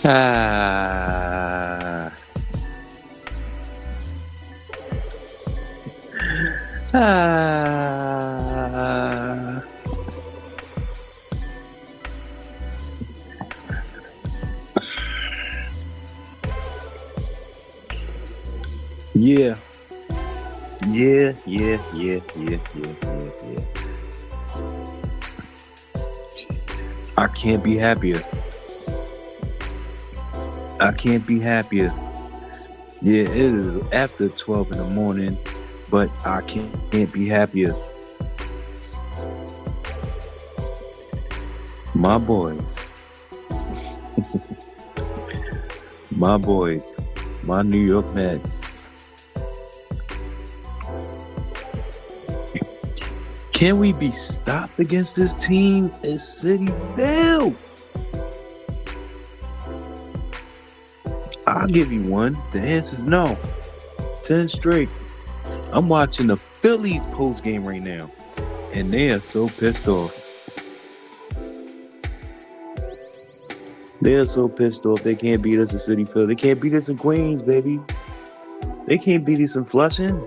Ah, ah. Yeah, yeah. I can't be happier. I can't be happier. Yeah, it is after 12 in the morning, but I can't be happier. My boys, my boys, my New York Mets. Can we be stopped against this team? Is City failed? I'll give you one. The answer is no. 10 straight. I'm watching the Phillies post game right now, and they are so pissed off. They are so pissed off. They can't beat us in City Field. They can't beat us in Queens, baby. They can't beat us in Flushing.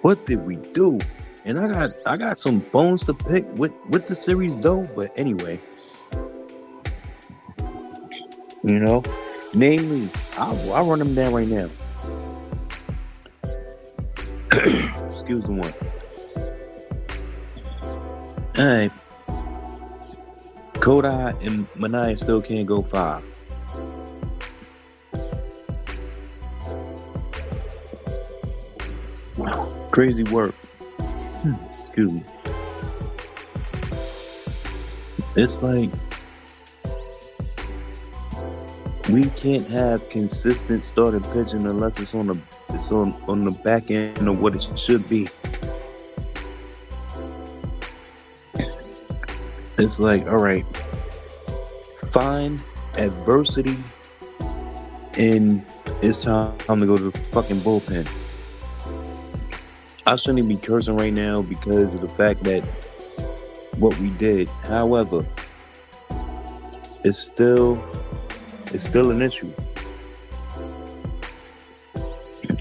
What did we do? And I got some bones to pick with the series though. But anyway, you know, namely, I'll run them down right now. Excuse the one. All right. Kodai and Mania still can't go 5. Crazy work. Excuse me. It's like we can't have consistent starting pitching unless it's on the back end of what it should be. It's like, all right, find adversity, and it's time to go to the fucking bullpen. I shouldn't be cursing right now because of the fact that what we did. However, it's still an issue.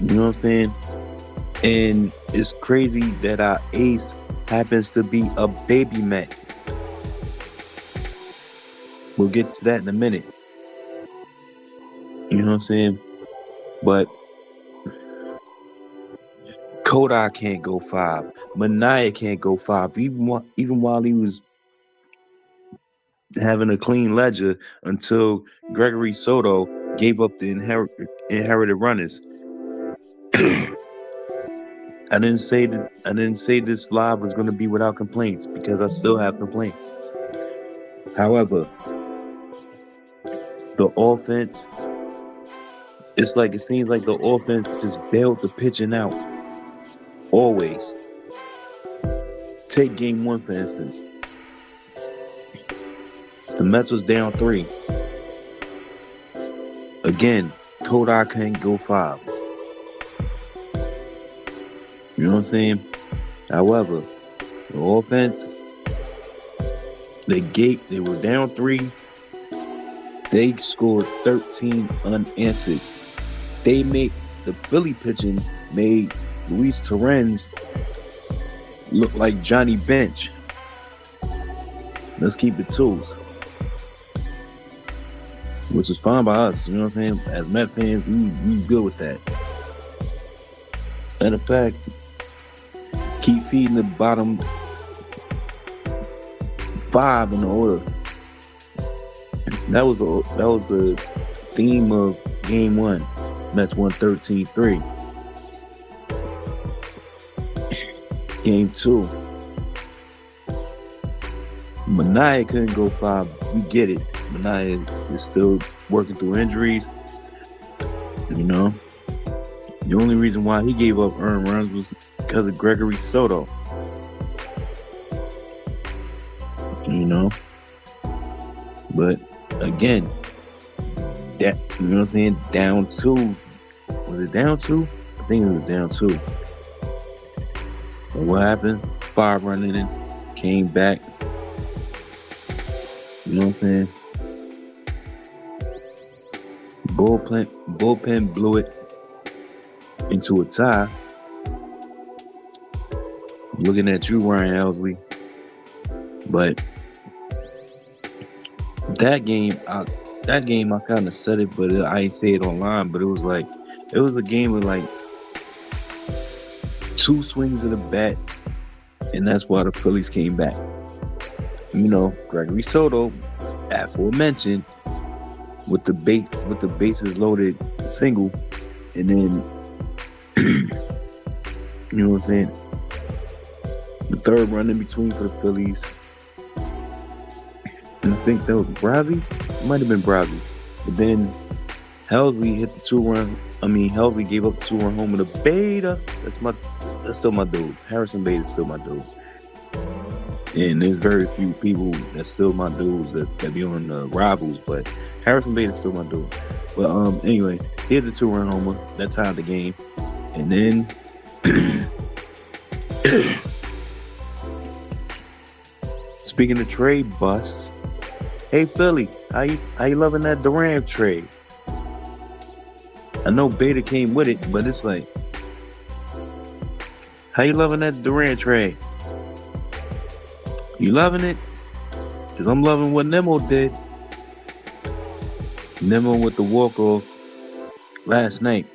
You know what I'm saying? And it's crazy that our ace happens to be a baby Met. We'll get to that in a minute. You know what I'm saying? But Kodai can't go 5. Mania can't go 5. Even while he was having a clean ledger until Gregory Soto gave up the inherited runners. I didn't say this live was going to be without complaints because I still have complaints. However, the offense, it seems like the offense just bailed the pitching out. Always. Take game 1, for instance. The Mets was down 3. Again, Kodai can't go 5. You know what I'm saying? However, the offense, they were down 3. They scored 13 unanswered. The Philly pitching made Luis Torrens look like Johnny Bench. Let's keep it tools. Which is fine by us, you know what I'm saying? As Met fans, we good with that. Matter of fact, keep feeding the bottom 5 in the order. That was the theme of game 1. Mets won 13-3. Game 2. Mania couldn't go 5. We get it. Mania is still working through injuries. You know, the only reason why he gave up earned runs was because of Gregory Soto. You know, but again, that, you know what I'm saying, down 2. Was it down 2? I think it was down 2. And what happened? 5 running in, came back. You know what I'm saying? Bullpen blew it into a tie. Looking at you, Ryan Helsley. But that game, I kind of said it, but I ain't say it online. But it was a game with like 2 swings of the bat, and that's why the Phillies came back. You know, Gregory Soto, aforementioned, with the bases loaded single, and then you know what I'm saying, the third run in between for the Phillies. And I think that was Brazzi. It might have been Brazzi. But then Helsley hit the 2-run. Helsley gave up the 2-run homer to Beta. That's still my dude. Harrison Beta's still my dude. And there's very few people that's still my dudes that be on the Rivals, but Harrison Beta's still my dude. But anyway, he hit the 2-run homer. That tied the game. And then speaking of trade busts, hey Philly, how you loving that Durant trade? I know Beta came with it, but it's like, how you loving that Durant trade? You loving it? Because I'm loving what Nemo did. Nemo with the walk-off last night.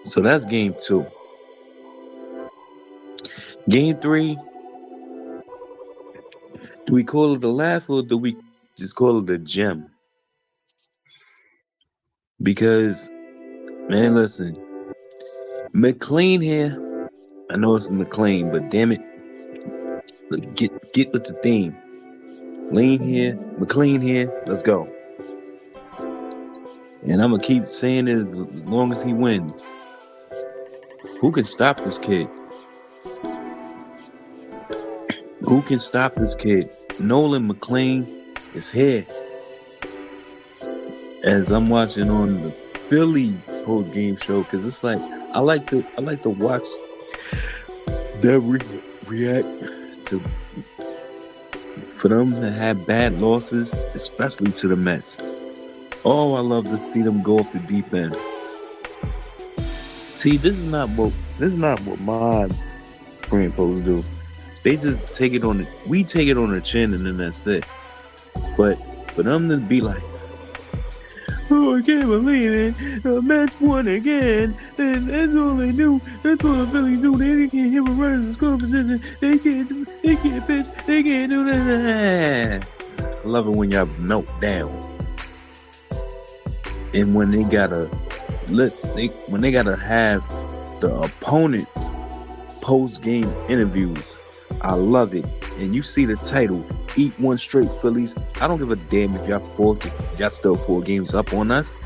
So that's game 2. Game 3, do we call it the laugh or do we just call it the gem? Because, man, listen, McLean here. I know it's McLean, but damn it, get with the theme. Lean here, McLean here. Let's go. And I'm gonna keep saying it as long as he wins. Who can stop this kid? Who can stop this kid? Nolan McLean is here. As I'm watching on the Philly post game show, because it's like I like to watch them react to, for them to have bad losses, especially to the Mets. Oh, I love to see them go off the deep end. See, this is not what my friend posts do. They just take it on we take it on the chin and then that's it. But for them to be like, oh, I can't believe it, the Mets won again, and that's all they do. That's all the Phillies do. They can't hit a runner in the score position. They can't pitch. They can't do that. I love it when y'all melt down. And when they gotta have the opponents post-game interviews, I love it. And you see the title, Eat One Straight Phillies. I don't give a damn if y'all still 4 games up on us.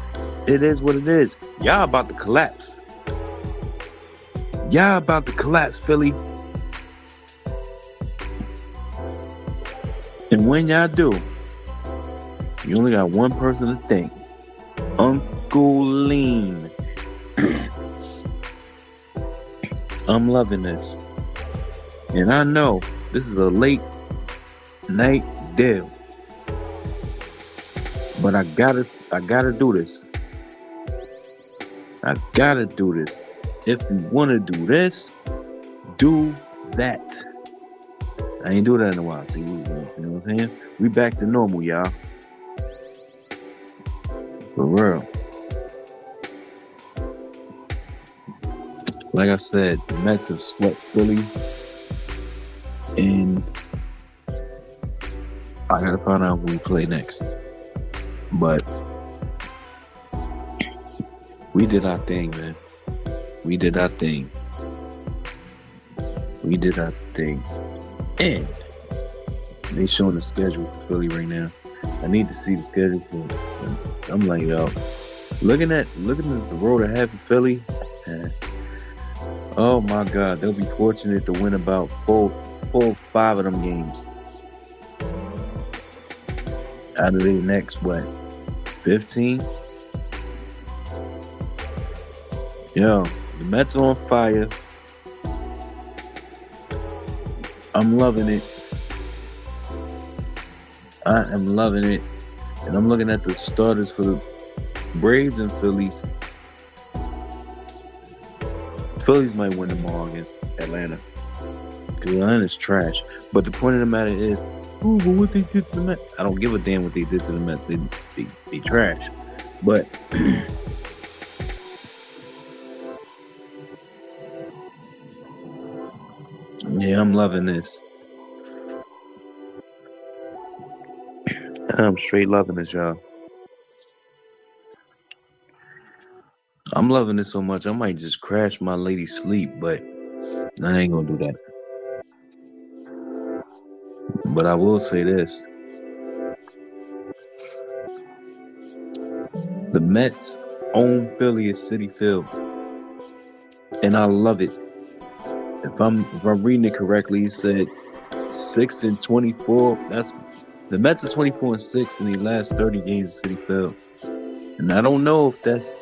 It is what it is. Y'all about to collapse. Y'all about to collapse, Philly. And when y'all do, you only got one person to thank. Uncle Lean. I'm loving this. And I know this is a late night deal. But I gotta do this. I gotta do this. If you wanna do this, do that. I ain't do that in a while. See what I'm saying? We back to normal, y'all. For real. Like I said, the Mets have swept Philly. And I gotta find out who we play next. But we did our thing, man. We did our thing. And they showing the schedule for Philly right now. I need to see the schedule for. I'm like, yo, looking at the road ahead for Philly. Oh my God, they'll be fortunate to win about 4 or 5 of them games out of their next 15. Yo, the Mets are on fire. I'm loving it. I am loving it. And I'm looking at the starters for the Braves and Phillies. Phillies might win tomorrow against Atlanta. Because Atlanta's trash. But the point of the matter is, ooh, but what they did to the Mets? I don't give a damn what they did to the Mets. They trash. But yeah, I'm loving this. I'm straight loving this, y'all. I'm loving it so much I might just crash my lady sleep, but I ain't gonna do that. But I will say this. The Mets own Philly is Citi Field. And I love it. If I'm reading it correctly, it said 6-24. That's the Mets are 24-6 in the last 30 games at Citi Field. And I don't know if that's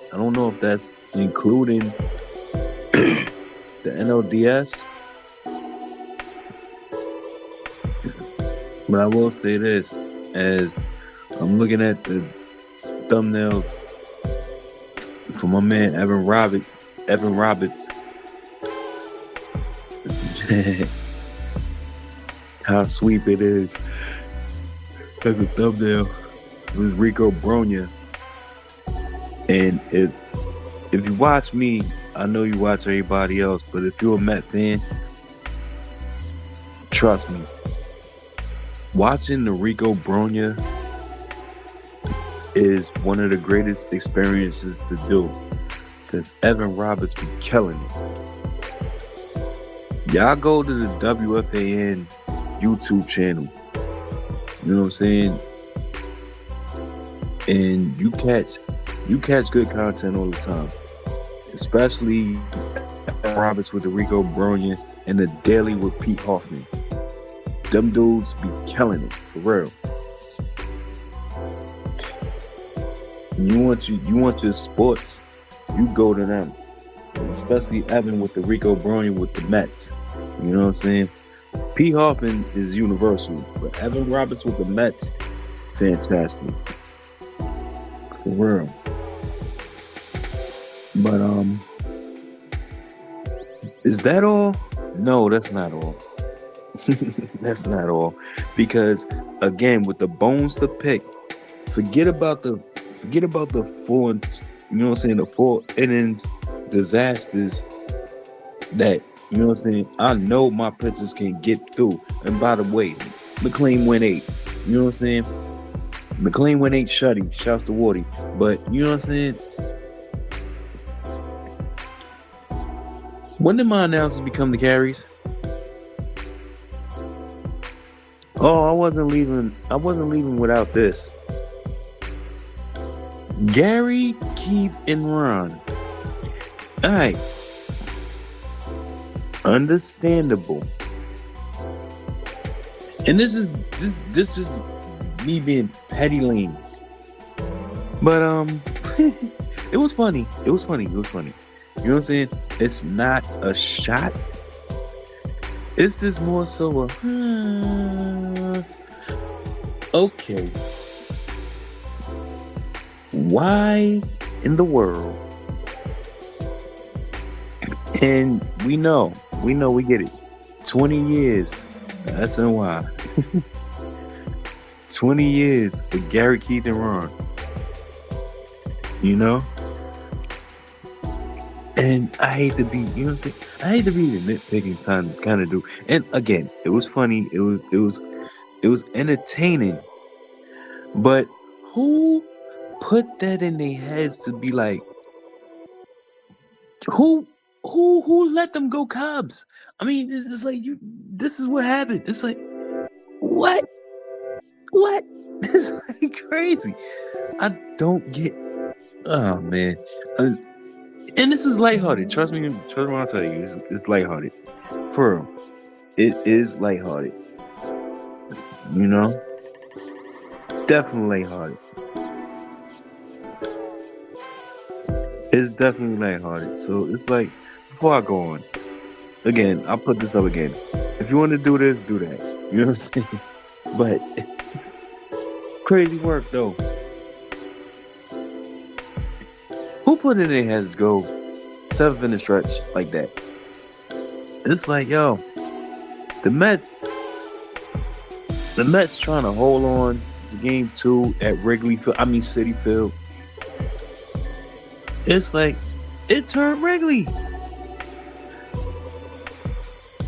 including the NLDS. But I will say this, as I'm looking at the thumbnail for my man Evan Roberts. How sweet it is. As a thumbnail, it was Rico Bronya. And if you watch me, I know you watch everybody else, but if you're a Met fan, trust me, watching the Rico Bronya is one of the greatest experiences to do, because Evan Roberts be killing it. Y'all go to the WFAN YouTube channel, you know what I'm saying, and you catch good content all the time, especially Evan Roberts with the Rico Bronya and the Daily with Pete Hoffman. Them dudes be killing it for real. You want your sports, you go to them. Especially Evan with the Rico Bronya with the Mets. You know what I'm saying? Pete Hoffman is universal, but Evan Roberts with the Mets, fantastic. For real. But is that all? No, that's not all. That's not all. Because again, with the bones to pick, forget about the four, you know what I'm saying, the 4 innings disasters that, you know what I'm saying, I know my pitchers can get through. And by the way, McLean went 8. You know what I'm saying? McLean went 8 shutty. Shouts to Wardy. But you know what I'm saying? When did my announcers become the carries? Oh, I wasn't leaving without this. Gary, Keith, and Ron. Alright. Understandable. And this is me being petty lame. But it was funny. You know what I'm saying? It's not a shot. It's just more so a okay. Why in the world? And we get it. 20 years. That's why. 20 years of Gary, Keith, and Ron. You know? And I hate to be, you know what I'm saying? I hate to be the nitpicking kind of dude. And again, it was funny. It was entertaining. But who put that in their heads to be like, who let them go Cubs? I mean, it's like this is what happened. It's like, what? It's like crazy. I don't get. Oh man, and this is lighthearted. Trust me when I tell you, it's lighthearted. For real, it is lighthearted. You know, definitely lighthearted. It's definitely lighthearted. So it's like, before I go on, again, I'll put this up again. If you want to do this, do that. You know what I'm saying? But Crazy work though. Who put it in his go 7th in the stretch like that? It's like, yo, the Mets, the Mets trying to hold on to game 2 at Citi Field. It's like, it turned Wrigley.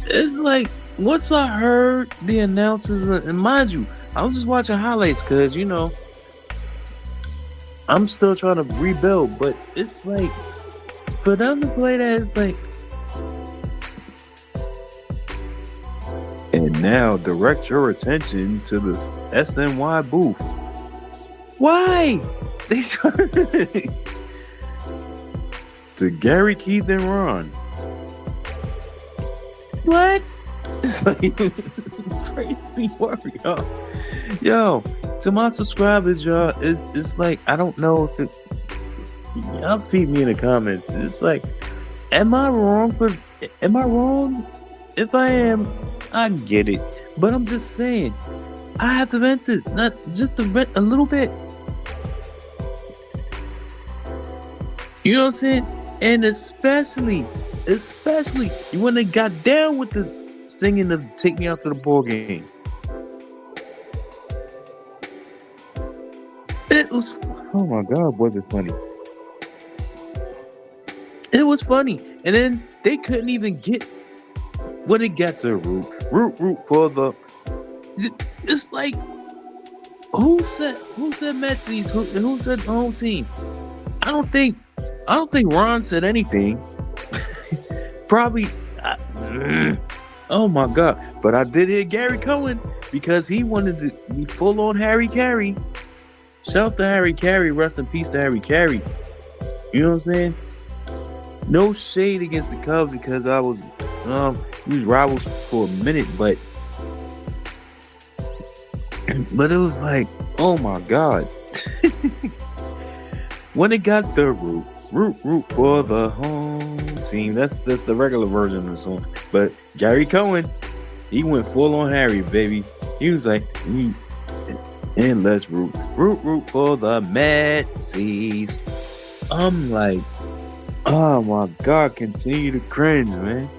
It's like, once I heard the announcers, and mind you, I was just watching highlights because, I'm still trying to rebuild, but it's like, for them to play that, it's like, and now direct your attention to the SNY booth. Why? They to Gary, Keith, and Ron. What? It's like crazy work, y'all. Yo, to my subscribers, y'all, it's like, I don't know if y'all feed me in the comments. It's like, am I wrong? If I am, I get it. But I'm just saying, I have to vent this, not just to vent a little bit. You know what I'm saying? And especially when they got down with the singing of "Take Me Out to the Ball Game." It was, oh my God, was it funny? It was funny. And then they couldn't even get, when it got to root for the, it's like, who said Metsies? Who said the home team? I don't think Ron said anything. Probably, oh my God. But I did hear Gary Cohen, because he wanted to be full on Harry Carey. Shouts to Harry Carey, rest in peace to Harry Carey. You know what I'm saying? No shade against the Cubs, because we was rivals for a minute, but it was like, oh my God. When it got the root for the home team. That's the regular version of the song. But Gary Cohen, he went full on Harry, baby. He was like, and let's root for the Metsies. I'm like, oh my God, continue to cringe, man.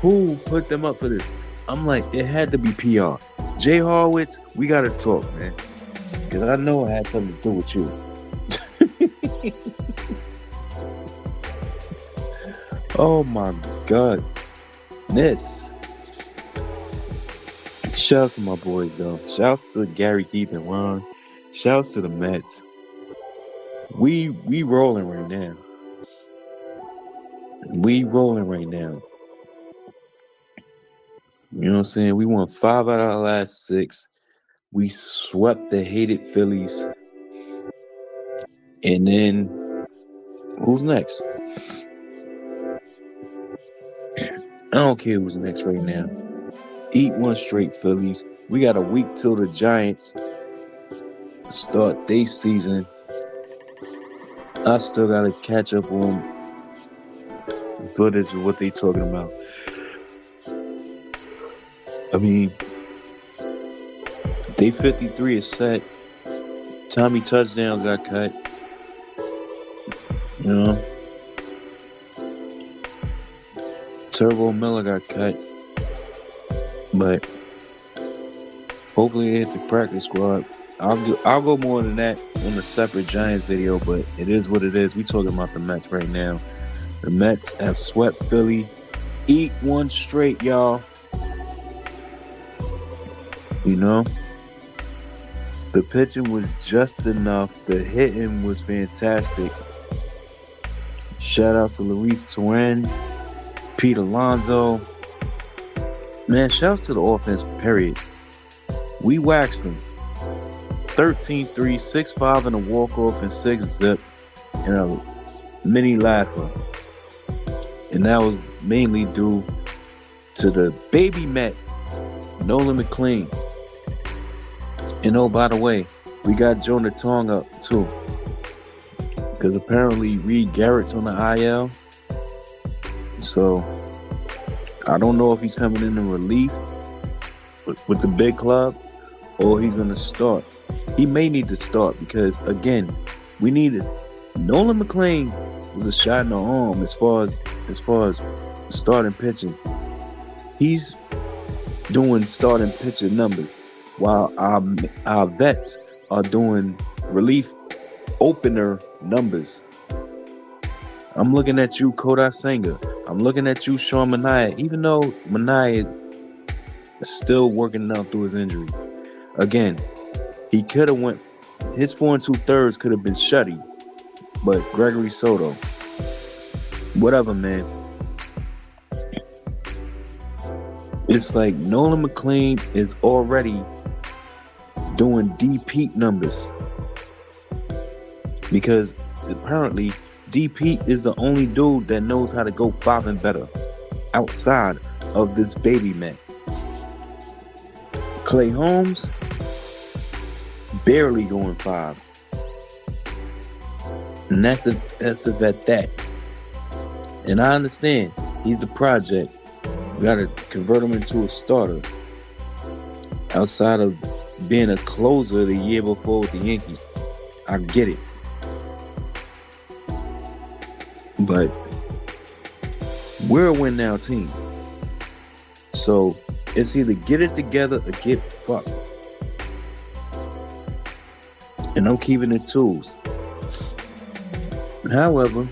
Who put them up for this? I'm like, it had to be PR. Jay Horwitz, we gotta talk, man, because I know it had something to do with you. Oh my God. Shouts to my boys though. Shouts to Gary, Keith, and Ron. Shouts to the Mets. We rolling right now. You know what I'm saying? We won 5 out of our last 6. We swept the hated Phillies. And then who's next? I don't care who's next right now. Eat One Straight Phillies. We got a week till the Giants start their season. I still gotta catch up on footage of what they talking about. I mean, day 53 is set. Tommy touchdowns got cut. You know, Turbo Miller got cut, but hopefully they hit the practice squad. I'll go more than that on a separate Giants video, but it is what it is. We talking about the Mets right now. The Mets have swept Philly. Eat one straight, y'all. You know, the pitching was just enough. The hitting was fantastic. Shout outs to Luis Torrens, Pete Alonso. Man, shouts to the offense, period. We waxed them. 13-3, 6-5 in a walk-off and 6-zip in a mini laugher. And that was mainly due to the baby Met, Nolan McLean. And oh, by the way, we got Jonah Tong up too. Because apparently Reed Garrett's on the IL. So I don't know if he's coming in relief with the big club or he's going to start. He may need to start because again, we needed Nolan McClain was a shot in the arm as far as starting pitching. He's doing starting pitching numbers while our vets are doing relief opener numbers. I'm looking at you, Kodai Senga. I'm looking at you, Sean Manaea. Even though Manaea is still working out through his injury. Again, he could have went. His 4 2/3 could have been Shuddy, but Gregory Soto. Whatever, man. It's like Nolan McClain is already doing DP numbers because apparently DP is the only dude that knows how to go 5 and better outside of this baby man. Clay Holmes barely going 5, and that's if at that. And I understand he's a project. We got to convert him into a starter. Outside of being a closer the year before with the Yankees, I get it. But we're a win now team. So it's either get it together or get fucked. And I'm keeping the tools. However,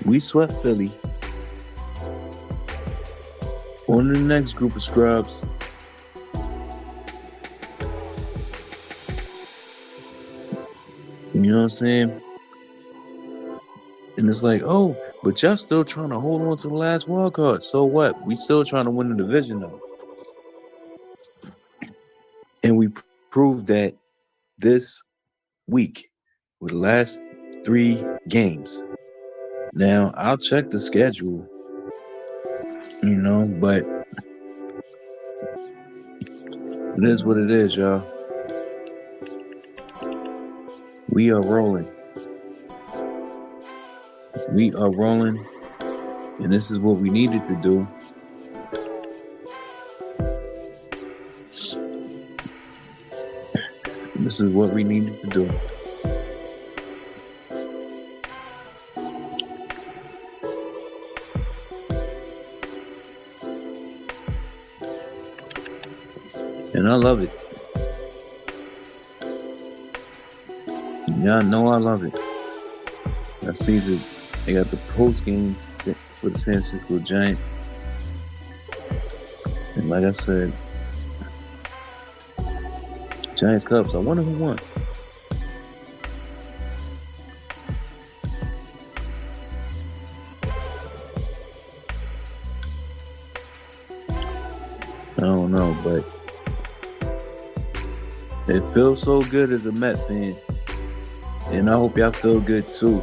we swept Philly. On to the next group of scrubs. You know what I'm saying? And it's like, oh, but y'all still trying to hold on to the last wild card. So what? We still trying to win the division though. And we proved that this week with the last 3 games. Now, I'll check the schedule, but it is what it is, y'all. We are rolling. We are rolling, and this is what we needed to do. This is what we needed to do. And I love it. Y'all know I love it. I see that they got the post game for the San Francisco Giants. And like I said, Giants Cubs, I wonder who won. I don't know, but it feels so good as a Met fan. And I hope y'all feel good too.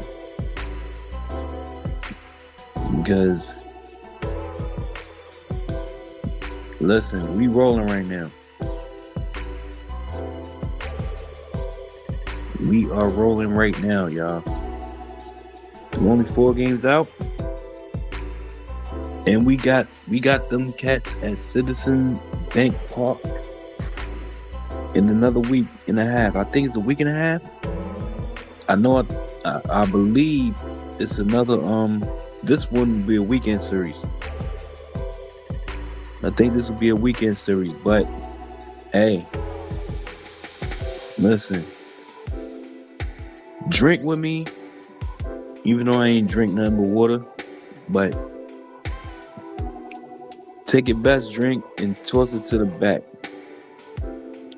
Because, listen, we rolling right now. We are rolling right now, y'all. We're only 4 games out. And we got them cats at Citizen Bank Park in another week and a half. I think it's a week and a half. I know I believe it's another this wouldn't be a weekend series. I think this will be a weekend series, but hey, listen. Drink with me, even though I ain't drink nothing but water, but take your best drink and toss it to the back.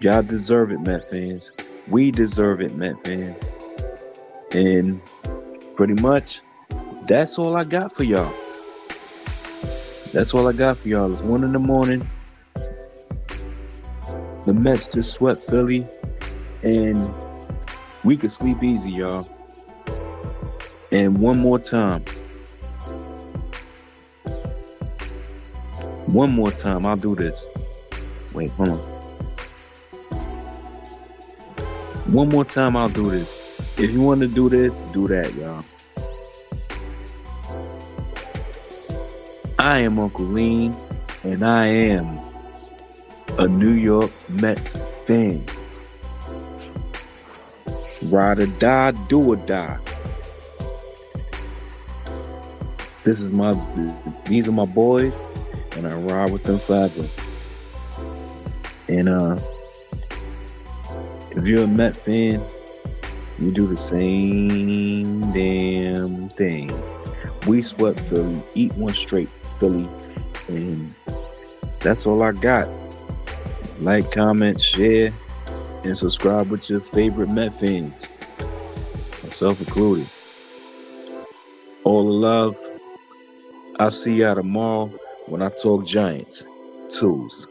Y'all deserve it, Met fans. We deserve it, Met fans. And pretty much, that's all I got for y'all. That's all I got for y'all. It's 1 a.m. The Mets just swept Philly, and we could sleep easy, y'all. And one more time, I'll do this. Wait, hold on. One more time, I'll do this. If you want to do this, do that, y'all. I am Uncle Lean, and I am a New York Mets fan. Ride or die, do or die. This is my these are my boys, and I ride with them forever. And if you're a Met fan, you do the same damn thing. We swept Philly, eat one straight Philly, and that's all I got. Like, comment, share, and subscribe with your favorite Met fans, myself included. All the love. I'll see y'all tomorrow when I talk Giants. Tools.